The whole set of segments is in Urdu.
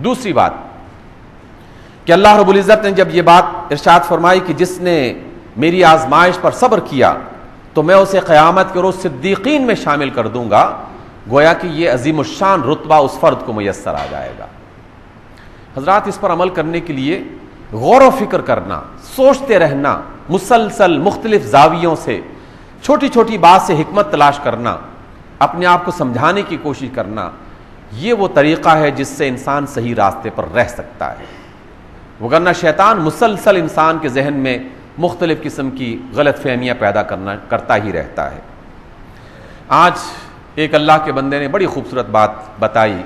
دوسری بات کہ اللہ رب العزت نے جب یہ بات ارشاد فرمائی کہ جس نے میری آزمائش پر صبر کیا تو میں اسے قیامت کے روز صدیقین میں شامل کر دوں گا، گویا کہ یہ عظیم الشان رتبہ اس فرد کو میسر آ جائے گا۔ حضرات، اس پر عمل کرنے کے لیے غور و فکر کرنا، سوچتے رہنا، مسلسل مختلف زاویوں سے چھوٹی چھوٹی بات سے حکمت تلاش کرنا، اپنے آپ کو سمجھانے کی کوشش کرنا، یہ وہ طریقہ ہے جس سے انسان صحیح راستے پر رہ سکتا ہے، وگرنہ شیطان مسلسل انسان کے ذہن میں مختلف قسم کی غلط فہمیاں پیدا کرتا ہی رہتا ہے۔ آج ایک اللہ کے بندے نے بڑی خوبصورت بات بتائی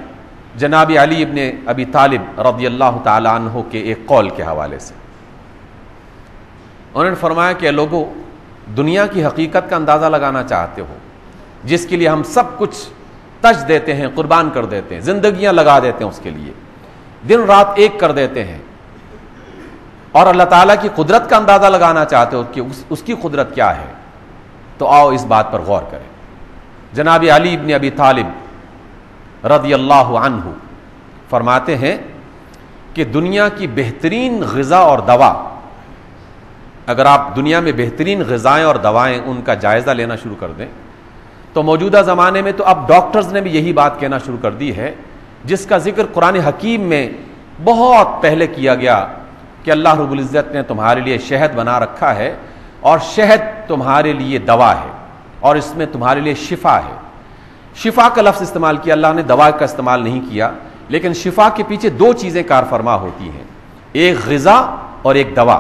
جناب علی ابن ابی طالب رضی اللہ تعالی عنہ کے ایک قول کے حوالے سے۔ انہوں نے فرمایا کہ لوگوں، دنیا کی حقیقت کا اندازہ لگانا چاہتے ہو، جس کے لیے ہم سب کچھ تج دیتے ہیں، قربان کر دیتے ہیں، زندگیاں لگا دیتے ہیں، اس کے لیے دن رات ایک کر دیتے ہیں، اور اللہ تعالیٰ کی قدرت کا اندازہ لگانا چاہتے ہو کہ اس کی قدرت کیا ہے، تو آؤ اس بات پر غور کریں۔ جناب علی ابن ابی طالب رضی اللہ عنہ فرماتے ہیں کہ دنیا کی بہترین غذا اور دوا، اگر آپ دنیا میں بہترین غذائیں اور دوائیں ان کا جائزہ لینا شروع کر دیں تو موجودہ زمانے میں تو اب ڈاکٹرز نے بھی یہی بات کہنا شروع کر دی ہے، جس کا ذکر قرآن حکیم میں بہت پہلے کیا گیا کہ اللہ رب العزت نے تمہارے لیے شہد بنا رکھا ہے، اور شہد تمہارے لیے دوا ہے، اور اس میں تمہارے لیے شفا ہے۔ شفا کا لفظ استعمال کیا، اللہ نے دوا کا استعمال نہیں کیا، لیکن شفا کے پیچھے دو چیزیں کار فرما ہوتی ہیں، ایک غذا اور ایک دوا۔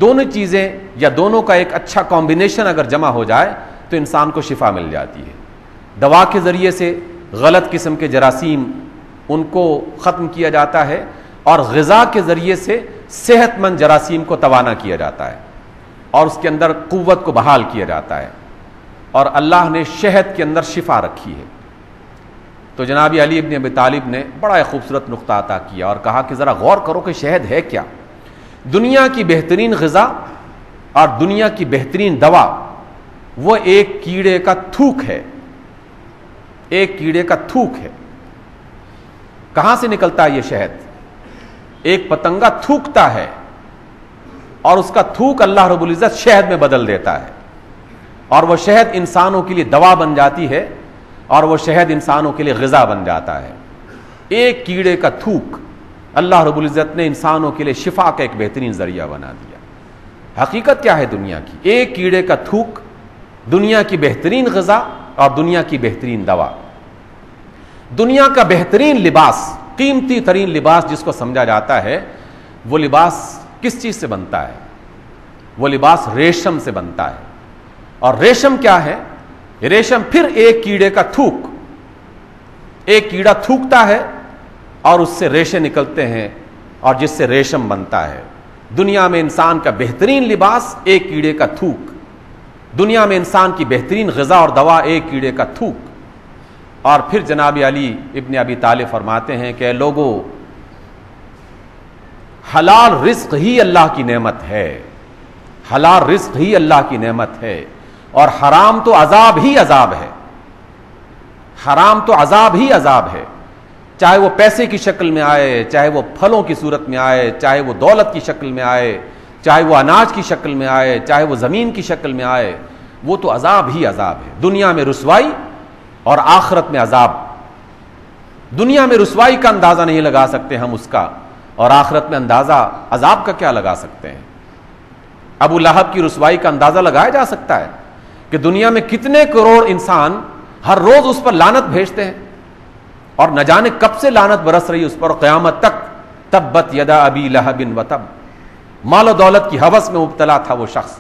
دونوں چیزیں یا دونوں کا ایک اچھا کمبینیشن اگر جمع ہو جائے تو انسان کو شفا مل جاتی ہے۔ دوا کے ذریعے سے غلط قسم کے جراثیم ان کو ختم کیا جاتا ہے، اور غذا کے ذریعے سے صحت مند جراثیم کو توانا کیا جاتا ہے، اور اس کے اندر قوت کو بحال کیا جاتا ہے، اور اللہ نے شہد کے اندر شفا رکھی ہے۔ تو جناب علی ابن ابی طالب نے بڑا خوبصورت نقطہ عطا کیا اور کہا کہ ذرا غور کرو کہ شہد ہے کیا۔ دنیا کی بہترین غذا اور دنیا کی بہترین دوا وہ ایک کیڑے کا تھوک ہے، ایک کیڑے کا تھوک ہے۔ کہاں سے نکلتا ہے یہ شہد؟ ایک پتنگا تھوکتا ہے اور اس کا تھوک اللہ رب العزت شہد میں بدل دیتا ہے، اور وہ شہد انسانوں کے لیے دوا بن جاتی ہے، اور وہ شہد انسانوں کے لیے غذا بن جاتا ہے۔ ایک کیڑے کا تھوک اللہ رب العزت نے انسانوں کے لیے شفا کا ایک بہترین ذریعہ بنا دیا۔ حقیقت کیا ہے دنیا کی؟ ایک کیڑے کا تھوک، دنیا کی بہترین غذا اور دنیا کی بہترین دوا۔ دنیا کا بہترین لباس، قیمتی ترین لباس جس کو سمجھا جاتا ہے، وہ لباس کس چیز سے بنتا ہے؟ وہ لباس ریشم سے بنتا ہے۔ اور ریشم کیا ہے؟ ریشم پھر ایک کیڑے کا تھوک، ایک کیڑا تھوکتا ہے اور اس سے ریشے نکلتے ہیں، اور جس سے ریشم بنتا ہے۔ دنیا میں انسان کا بہترین لباس ایک کیڑے کا تھوک، دنیا میں انسان کی بہترین غذا اور دوا ایک کیڑے کا تھوک۔ اور پھر جناب علی ابن ابی طالب فرماتے ہیں کہ لوگوں، حلال رزق ہی اللہ کی نعمت ہے، حلال رزق ہی اللہ کی نعمت ہے، اور حرام تو عذاب ہی عذاب ہے، حرام تو عذاب ہی عذاب ہے، چاہے وہ پیسے کی شکل میں آئے، چاہے وہ پھلوں کی صورت میں آئے، چاہے وہ دولت کی شکل میں آئے، چاہے وہ اناج کی شکل میں آئے، چاہے وہ زمین کی شکل میں آئے، وہ تو عذاب ہی عذاب ہے۔ دنیا میں رسوائی اور آخرت میں عذاب۔ دنیا میں رسوائی کا اندازہ نہیں لگا سکتے ہم اس کا، اور آخرت میں اندازہ عذاب کا کیا لگا سکتے ہیں؟ ابو لہب کی رسوائی کا اندازہ لگایا جا سکتا ہے کہ دنیا میں کتنے کروڑ انسان ہر روز اس پر لعنت بھیجتے ہیں، اور نہ جانے کب سے لعنت برس رہی اس پر، قیامت تک۔ تبت یدا ابی لہب وتب، مال و دولت کی ہوس میں مبتلا تھا وہ شخص،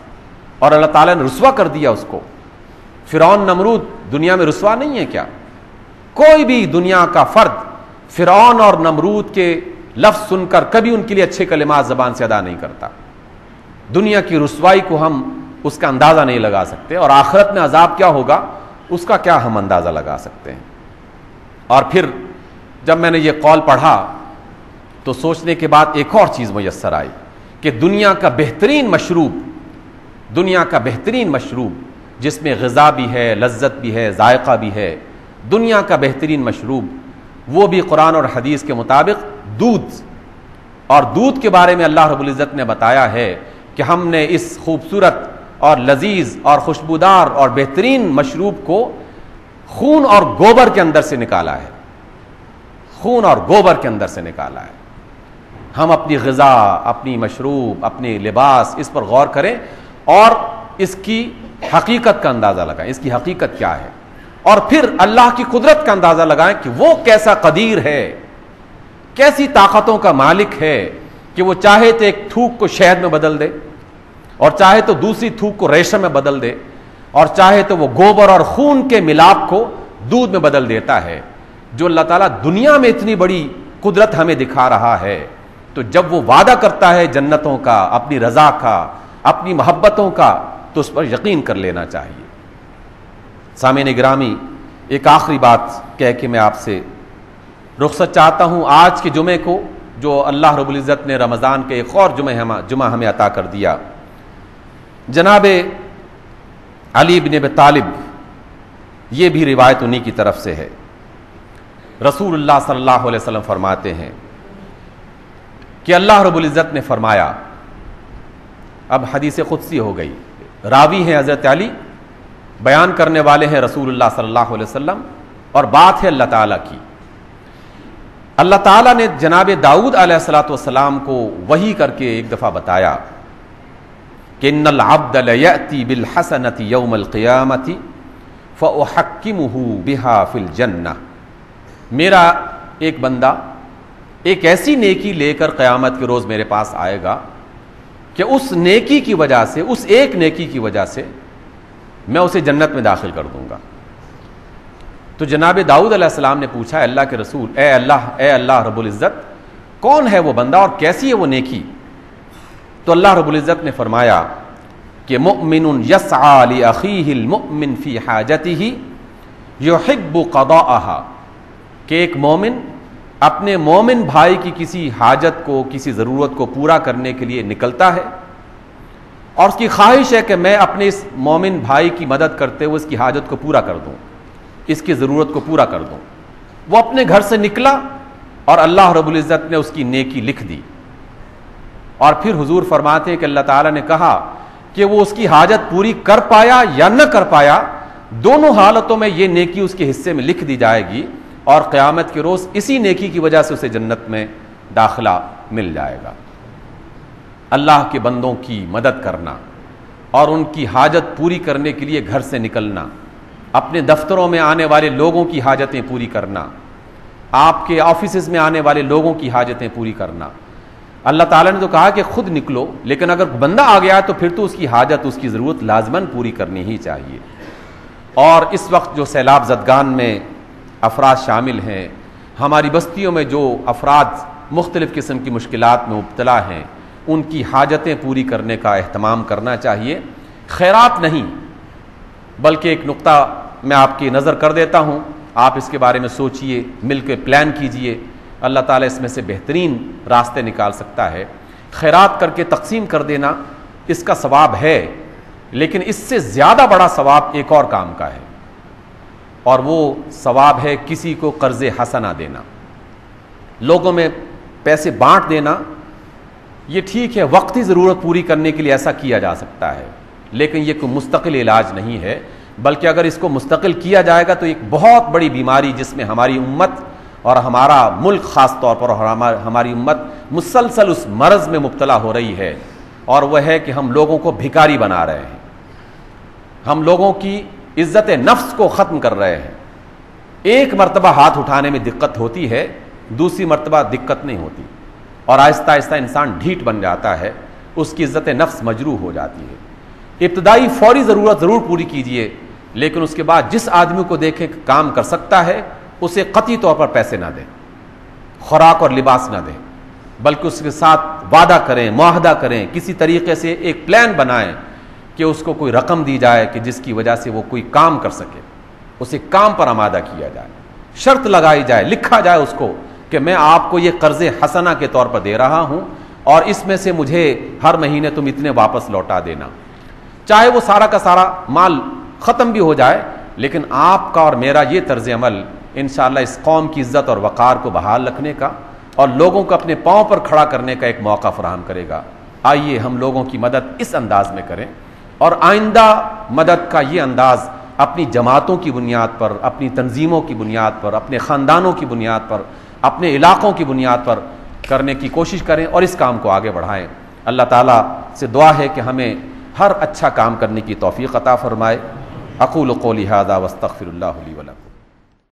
اور اللہ تعالیٰ نے رسوا کر دیا اس کو۔ فرعون نمرود دنیا میں رسوا نہیں ہے کیا؟ کوئی بھی دنیا کا فرد فرعون اور نمرود کے لفظ سن کر کبھی ان کے لیے اچھے کلمات زبان سے ادا نہیں کرتا۔ دنیا کی رسوائی کو ہم اس کا اندازہ نہیں لگا سکتے، اور آخرت میں عذاب کیا ہوگا اس کا کیا ہم اندازہ لگا سکتے ہیں؟ اور پھر جب میں نے یہ قول پڑھا تو سوچنے کے بعد ایک اور چیز میسر آئی کہ دنیا کا بہترین مشروب، دنیا کا بہترین مشروب جس میں غذا بھی ہے، لذت بھی ہے، ذائقہ بھی ہے، دنیا کا بہترین مشروب وہ بھی قرآن اور حدیث کے مطابق دودھ، اور دودھ کے بارے میں اللہ رب العزت نے بتایا ہے کہ ہم نے اس خوبصورت اور لذیذ اور خوشبودار اور بہترین مشروب کو خون اور گوبر کے اندر سے نکالا ہے، خون اور گوبر کے اندر سے نکالا ہے۔ ہم اپنی غذا، اپنی مشروب، اپنے لباس، اس پر غور کریں اور اس کی حقیقت کا اندازہ لگائیں، اس کی حقیقت کیا ہے، اور پھر اللہ کی قدرت کا اندازہ لگائیں کہ وہ کیسا قدیر ہے، کیسی طاقتوں کا مالک ہے کہ وہ چاہے تو ایک تھوک کو شہد میں بدل دے، اور چاہے تو دوسری تھوک کو ریشم میں بدل دے، اور چاہے تو وہ گوبر اور خون کے ملاپ کو دودھ میں بدل دیتا ہے۔ جو اللہ تعالیٰ دنیا میں اتنی بڑی قدرت ہمیں دکھا رہا ہے، تو جب وہ وعدہ کرتا ہے جنتوں کا، اپنی رضا کا، اپنی محبتوں کا، تو اس پر یقین کر لینا چاہیے۔ سامعین گرامی، ایک آخری بات کہہ کے میں آپ سے رخصت چاہتا ہوں۔ آج کے جمعے کو جو اللہ رب العزت نے رمضان کے ایک اور جمعہ ہمیں عطا کر دیا، جناب علی بن ابی طالب، یہ بھی روایت انہی کی طرف سے ہے۔ رسول اللہ صلی اللہ علیہ وسلم فرماتے ہیں کہ اللہ رب العزت نے فرمایا، اب حدیث قدسی ہو گئی، راوی ہیں حضرت علی، بیان کرنے والے ہیں رسول اللہ صلی اللہ علیہ وسلم، اور بات ہے اللہ تعالیٰ کی۔ اللہ تعالیٰ نے جناب داؤد علیہ الصلوۃ والسلام کو وحی کر کے ایک دفعہ بتایا کہ ان العبد لیأتی بالحسنۃ یوم القیامۃ فاحکمہ بہا فی الجنہ، میرا ایک بندہ ایک ایسی نیکی لے کر قیامت کے روز میرے پاس آئے گا کہ اس نیکی کی وجہ سے، اس ایک نیکی کی وجہ سے میں اسے جنت میں داخل کر دوں گا۔ تو جناب داؤد علیہ السلام نے پوچھا، اللہ کے رسول، اے اللہ رب العزت، کون ہے وہ بندہ اور کیسی ہے وہ نیکی؟ تو اللہ رب العزت نے فرمایا کہ مؤمن یسعی لاخیہ المؤمن فی حاجتہ یحب قضاءہا، کہ ایک مومن اپنے مومن بھائی کی کسی حاجت کو، کسی ضرورت کو پورا کرنے کے لیے نکلتا ہے، اور اس کی خواہش ہے کہ میں اپنے اس مومن بھائی کی مدد کرتے ہوئے اس کی حاجت کو پورا کر دوں، اس کی ضرورت کو پورا کر دوں۔ وہ اپنے گھر سے نکلا اور اللہ رب العزت نے اس کی نیکی لکھ دی، اور پھر حضور فرماتے ہیں کہ اللہ تعالیٰ نے کہا کہ وہ اس کی حاجت پوری کر پایا یا نہ کر پایا، دونوں حالتوں میں یہ نیکی اس کے حصے میں لکھ دی جائے گی، اور قیامت کے روز اسی نیکی کی وجہ سے اسے جنت میں داخلہ مل جائے گا۔ اللہ کے بندوں کی مدد کرنا اور ان کی حاجت پوری کرنے کے لیے گھر سے نکلنا، اپنے دفتروں میں آنے والے لوگوں کی حاجتیں پوری کرنا، آپ کے آفیسز میں آنے والے لوگوں کی حاجتیں پوری کرنا۔ اللہ تعالیٰ نے تو کہا کہ خود نکلو، لیکن اگر بندہ آ گیا تو پھر تو اس کی حاجت، اس کی ضرورت لازماً پوری کرنی ہی چاہیے۔ اور اس وقت جو سیلاب زدگان میں افراد شامل ہیں، ہماری بستیوں میں جو افراد مختلف قسم کی مشکلات میں مبتلا ہیں، ان کی حاجتیں پوری کرنے کا اہتمام کرنا چاہیے۔ خیرات نہیں، بلکہ ایک نقطہ میں آپ کی نظر کر دیتا ہوں، آپ اس کے بارے میں سوچئے، مل کے پلان کیجئے، اللہ تعالیٰ اس میں سے بہترین راستے نکال سکتا ہے۔ خیرات کر کے تقسیم کر دینا اس کا ثواب ہے، لیکن اس سے زیادہ بڑا ثواب ایک اور کام کا ہے، اور وہ ثواب ہے کسی کو قرض حسنہ دینا، لوگوں میں پیسے بانٹ دینا۔ یہ ٹھیک ہے، وقتی ضرورت پوری کرنے کے لیے ایسا کیا جا سکتا ہے، لیکن یہ کوئی مستقل علاج نہیں ہے، بلکہ اگر اس کو مستقل کیا جائے گا تو ایک بہت بڑی بیماری جس میں ہماری امت اور ہمارا ملک خاص طور پر اور ہماری امت مسلسل اس مرض میں مبتلا ہو رہی ہے، اور وہ ہے کہ ہم لوگوں کو بھکاری بنا رہے ہیں، ہم لوگوں کی عزت نفس کو ختم کر رہے ہیں۔ ایک مرتبہ ہاتھ اٹھانے میں دقت ہوتی ہے، دوسری مرتبہ دقت نہیں ہوتی، اور آہستہ آہستہ انسان ڈھیٹ بن جاتا ہے، اس کی عزت نفس مجروح ہو جاتی ہے۔ ابتدائی فوری ضرورت ضرور پوری کیجئے، لیکن اس کے بعد جس آدمی کو دیکھیں کہ کام کر سکتا ہے، اسے قطعی طور پر پیسے نہ دیں، خوراک اور لباس نہ دیں، بلکہ اس کے ساتھ وعدہ کریں، معاہدہ کریں، کسی طریقے سے ایک پلان بنائیں کہ اس کو کوئی رقم دی جائے کہ جس کی وجہ سے وہ کوئی کام کر سکے، اسے کام پر آمادہ کیا جائے، شرط لگائی جائے، لکھا جائے اس کو کہ میں آپ کو یہ قرض حسنہ کے طور پر دے رہا ہوں، اور اس میں سے مجھے ہر مہینے تم اتنے واپس لوٹا دینا، چاہے وہ سارا کا سارا مال ختم بھی ہو جائے، لیکن آپ کا اور میرا یہ طرز عمل انشاءاللہ اس قوم کی عزت اور وقار کو بحال رکھنے کا اور لوگوں کو اپنے پاؤں پر کھڑا کرنے کا ایک موقع فراہم کرے گا۔ آئیے ہم لوگوں کی مدد اس انداز میں کریں، اور آئندہ مدد کا یہ انداز اپنی جماعتوں کی بنیاد پر، اپنی تنظیموں کی بنیاد پر، اپنے خاندانوں کی بنیاد پر، اپنے علاقوں کی بنیاد پر کرنے کی کوشش کریں اور اس کام کو آگے بڑھائیں۔ اللہ تعالیٰ سے دعا ہے کہ ہمیں ہر اچھا کام کرنے کی توفیق عطا فرمائے۔ اقول قولی ھذا واستغفر اللہ لی ولکم۔